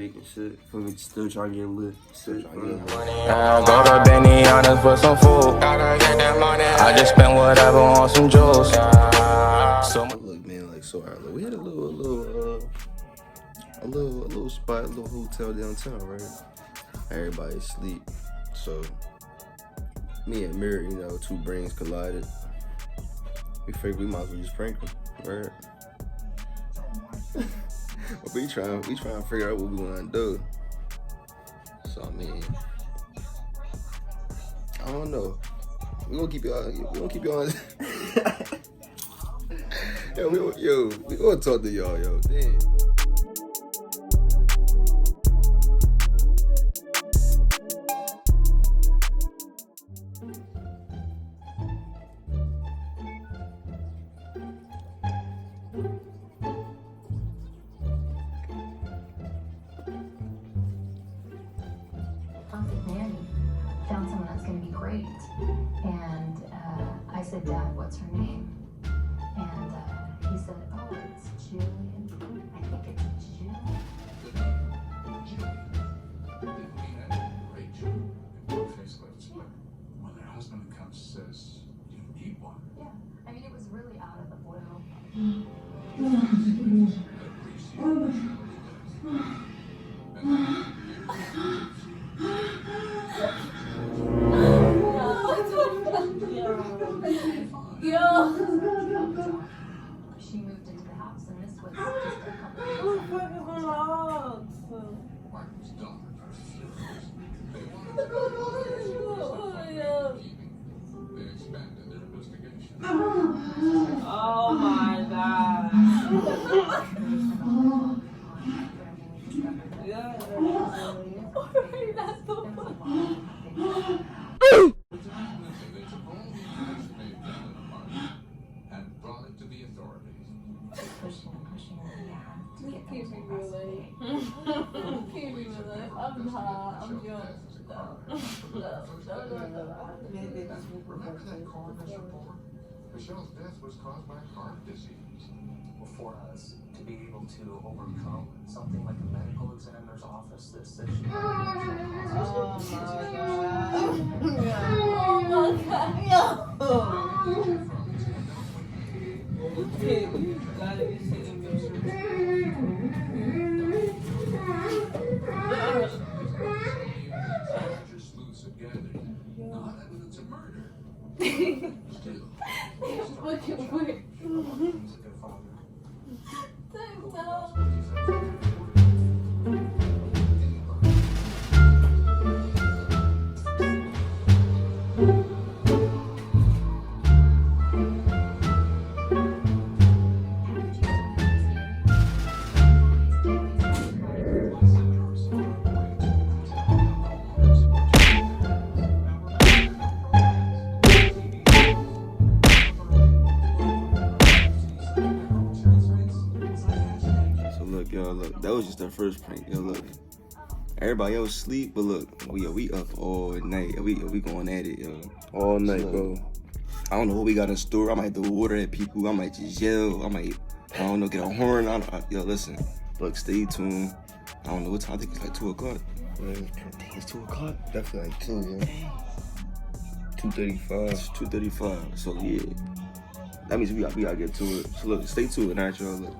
And shit, for me, still trying to get lit. Still trying to get lit. Go to Benny Honest for some food. I just spent whatever on some jewels. Look, man, like so early. We had a little spot, a little hotel downtown, right? Everybody asleep, so me and Mirror, you know, two brains collided. We figured we might as well just prank them, right? But we trying to figure out what we want to do. So I mean, I don't know. We gonna keep y'all. We gonna talk to y'all, yo. Damn. Found someone that's going to be great. And I said, Dad, what's her name? And he said, oh, it's Julian. I think it's Julian. Rachel, facelifts, but when their husband comes says, you need one. Yeah, I mean, it was really out of the blue. She moved into the house, and this was just a couple of Martin's daughter refused. They expanded their investigation. Oh my God. They took all the information they found in the apartment and brought it to the authorities. pushing, yeah, to get them to Keep me investigate. Keep me with it. I'm hot. I'm young. Remember that coroner's report? Michelle's death was caused by heart disease. For us to be able to overcome something like a medical examiner's office that says she Oh my God. Yo. Okay, you gotta be sitting there. Just loose and gathered. Not evidence of murder. Still, Fucking weird. he's a good father. Look, that was just our first prank. Yo, look, everybody else sleep, but look, we up all night. We going at it, yo, all night, bro. I don't know what we got in store. I might throw water at people. I might just yell. I don't know, get a horn. Yo, listen, look, stay tuned. I don't know what time. I think it's like 2 o'clock. I think it's 2 o'clock. Definitely like 2, yeah. 2:35. It's 2:35. So yeah, that means we gotta get to it. So look, stay tuned, alright, y'all. Look.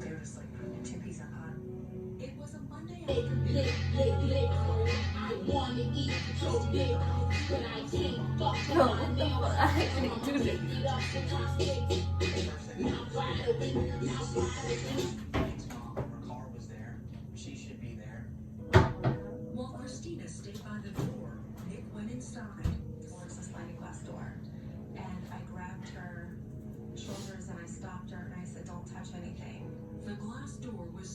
There was like 2 pieces of pot. It was a Monday. I wanna eat so big, but I can't fuck. No, what the fuck? I didn't do this. Car was there. She should be there. While Christina stayed by the door, Nick went inside. Well, it's a sliding glass door. And I grabbed her shoulders and I stopped her and I said, don't touch anything. The glass door was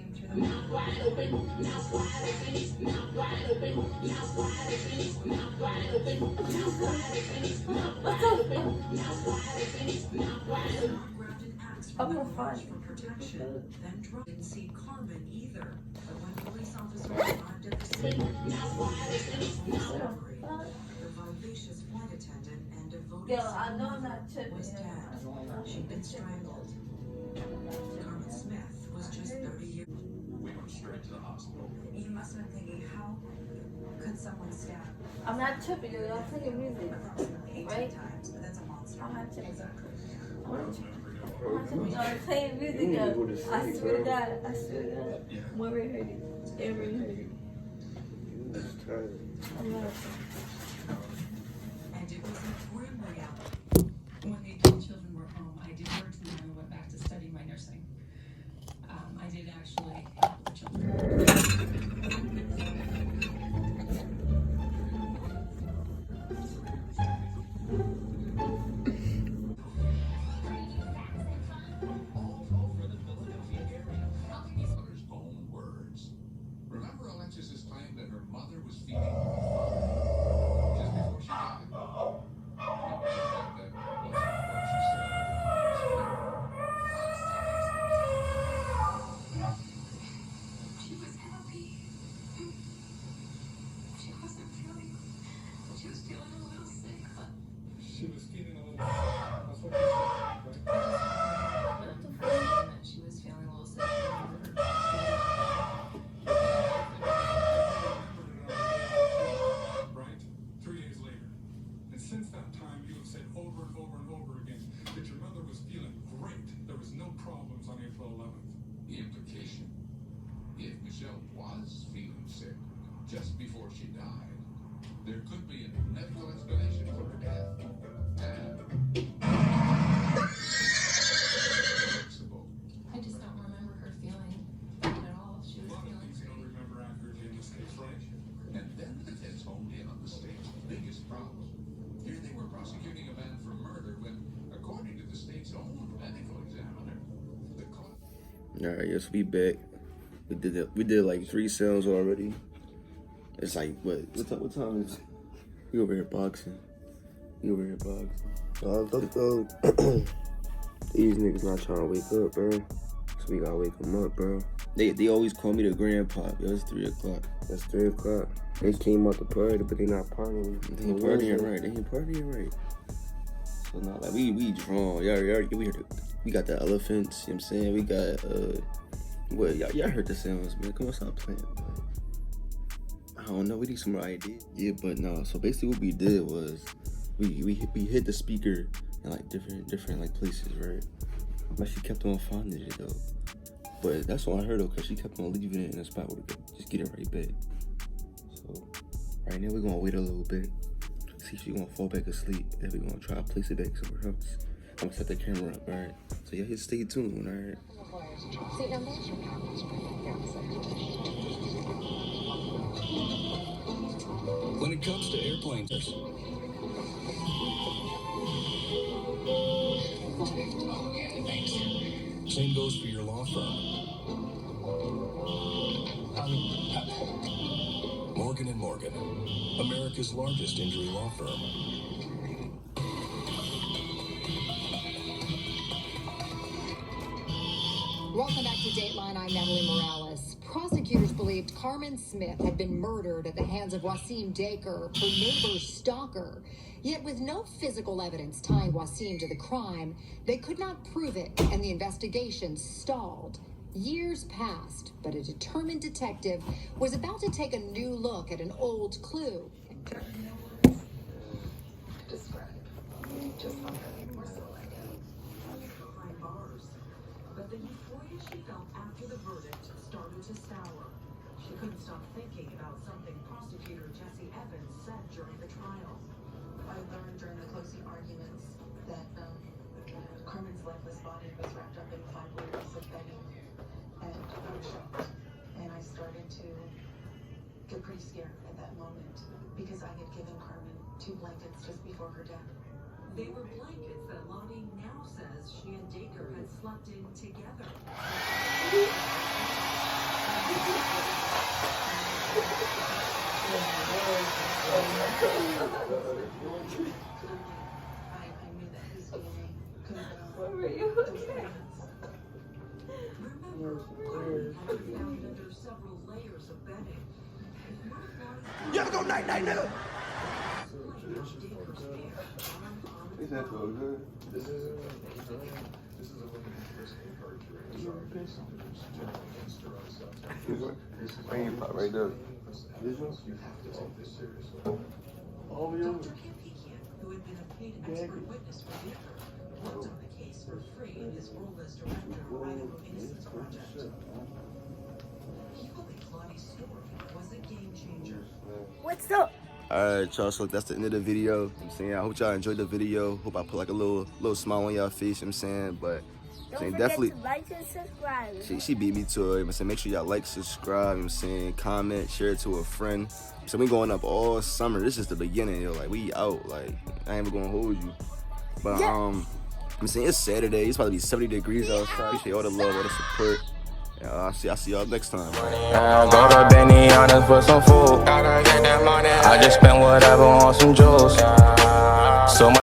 came through the mouth wide open, mouth wide open, mouth wide open, mouth wide open, mouth wide open, mouth wide open, mouth wide open, mouth wide open, mouth wide open. Grabbed an axe from the garage for protection, then didn't see Carmen either. But when police officers arrived at the scene, mouth wide open, the vivacious flight attendant and devoted Yo, I know I'm not servant tripping. was dead. She'd been strangled. Carmen Smith was just 30 years. We went straight to the hospital. You must have been thinking, how could someone stab I'm not tripping, yo. Y'all playing music. approximately 18 Right? times? But that's a monster. I'm not tripping. Exactly. I'm not tripping. Y'all playing music, yo. I swear to God. I swear to God. One ring hurt it. Every ring hurt it. I'm not tripping. And it was a grim reality. When the adult children were home, I did work and I went back to study my nursing. I did actually help the children. All over the Philadelphia area. Mother's own words. Remember Alexis's claim that her mother was feeding her father just before she died? That wasn't what she said. She was happy. She wasn't feeling. She was feeling a little sick, but She was feeling a little sick. That's what you said, right? She was feeling a little sick. Right? 3 days later. And since that time, you have said over and over and over again that your mother was feeling great. There was no problems on April 11th. The implication, if Michelle was feeling sick just before she died, there could be a medical explanation for her death. And flexible. I just don't remember her feeling bad at all. She A was lot of feeling things you don't great. remember accurately in this case, right? And then the defense honed in on the state's biggest problem. Here they were prosecuting a man for murder when, according to the state's own medical examiner, the cause. Alright, yes, we back. We did like 3 sounds already. It's like what time is it? We over here boxing. Look though, these niggas not trying to wake up, bro. So we gotta wake them up, bro. They always call me the grandpa. Yo, it's 3 o'clock. It's 3 o'clock. They came out to party, but they not partying. They ain't partying right. So now like we drawn. We got the elephants, you know what I'm saying? We got y'all heard the sounds, man. Come on, stop playing, man. I don't know, we need some more ideas. Yeah, but no, so basically what we did was we hit the speaker in like different like places, right? But she kept on finding it though. But that's all I heard though, cause she kept on leaving it in a spot where we could just get it right back. So right now we're gonna wait a little bit, see if she's gonna fall back asleep, and we're gonna try to place it back somewhere else. I'm gonna set the camera up, alright? So y'all just stay tuned, alright? When it comes to airplanes, same goes for your law firm. Morgan & Morgan, America's largest injury law firm. Welcome back to Dateline. I'm Natalie Morales. Prosecutors believed Carmen Smith had been murdered at the hands of Wasim Dacre, her neighbor's stalker. Yet with no physical evidence tying Wasim to the crime, they could not prove it, and the investigation stalled. Years passed, but a determined detective was about to take a new look at an old clue. behind bars. But the euphoria she felt after the verdict started to sour. She couldn't stop thinking about something prosecutor Jesse Evans said during the trial. I learned during the closing arguments that Carmen's lifeless body was wrapped up in 5 layers of bedding, and I was shocked. And I started to get pretty scared at that moment because I had given Carmen 2 blankets just before her death. They were blankets that Lottie now says she and Dacre had slept in together. I knew that his DNA could have What were you looking at? Remember, Carmen had been found under several layers of bedding. You ever go night night, nigga? Is that so good? This is a woman escape card during his office. Rain pop right there. This one? You have to take this seriously. Oh, Dr. Kim Pekian, who had been a paid expert witness for Dacre, worked on the case for free in his role as director of Idaho Innocence Project. He believed Lottie's story was a game changer. What's up? Alright, y'all, so that's the end of the video. I'm saying, I hope y'all enjoyed the video. Hope I put like a little smile on y'all face, I'm saying, but Don't saying, forget definitely to like and subscribe. she beat me to it. I'm saying, make sure y'all like, subscribe, I'm saying, comment, share it to a friend. So we going up all summer. This is the beginning, yo. Like, we out. Like, I ain't even gonna hold you. But I'm saying, it's Saturday. It's about to be 70 degrees outside. Appreciate all the love, all the support. Yeah, I'll see y'all next time. Go to Benny Honest for some food. I just spent whatever on some jewels. So much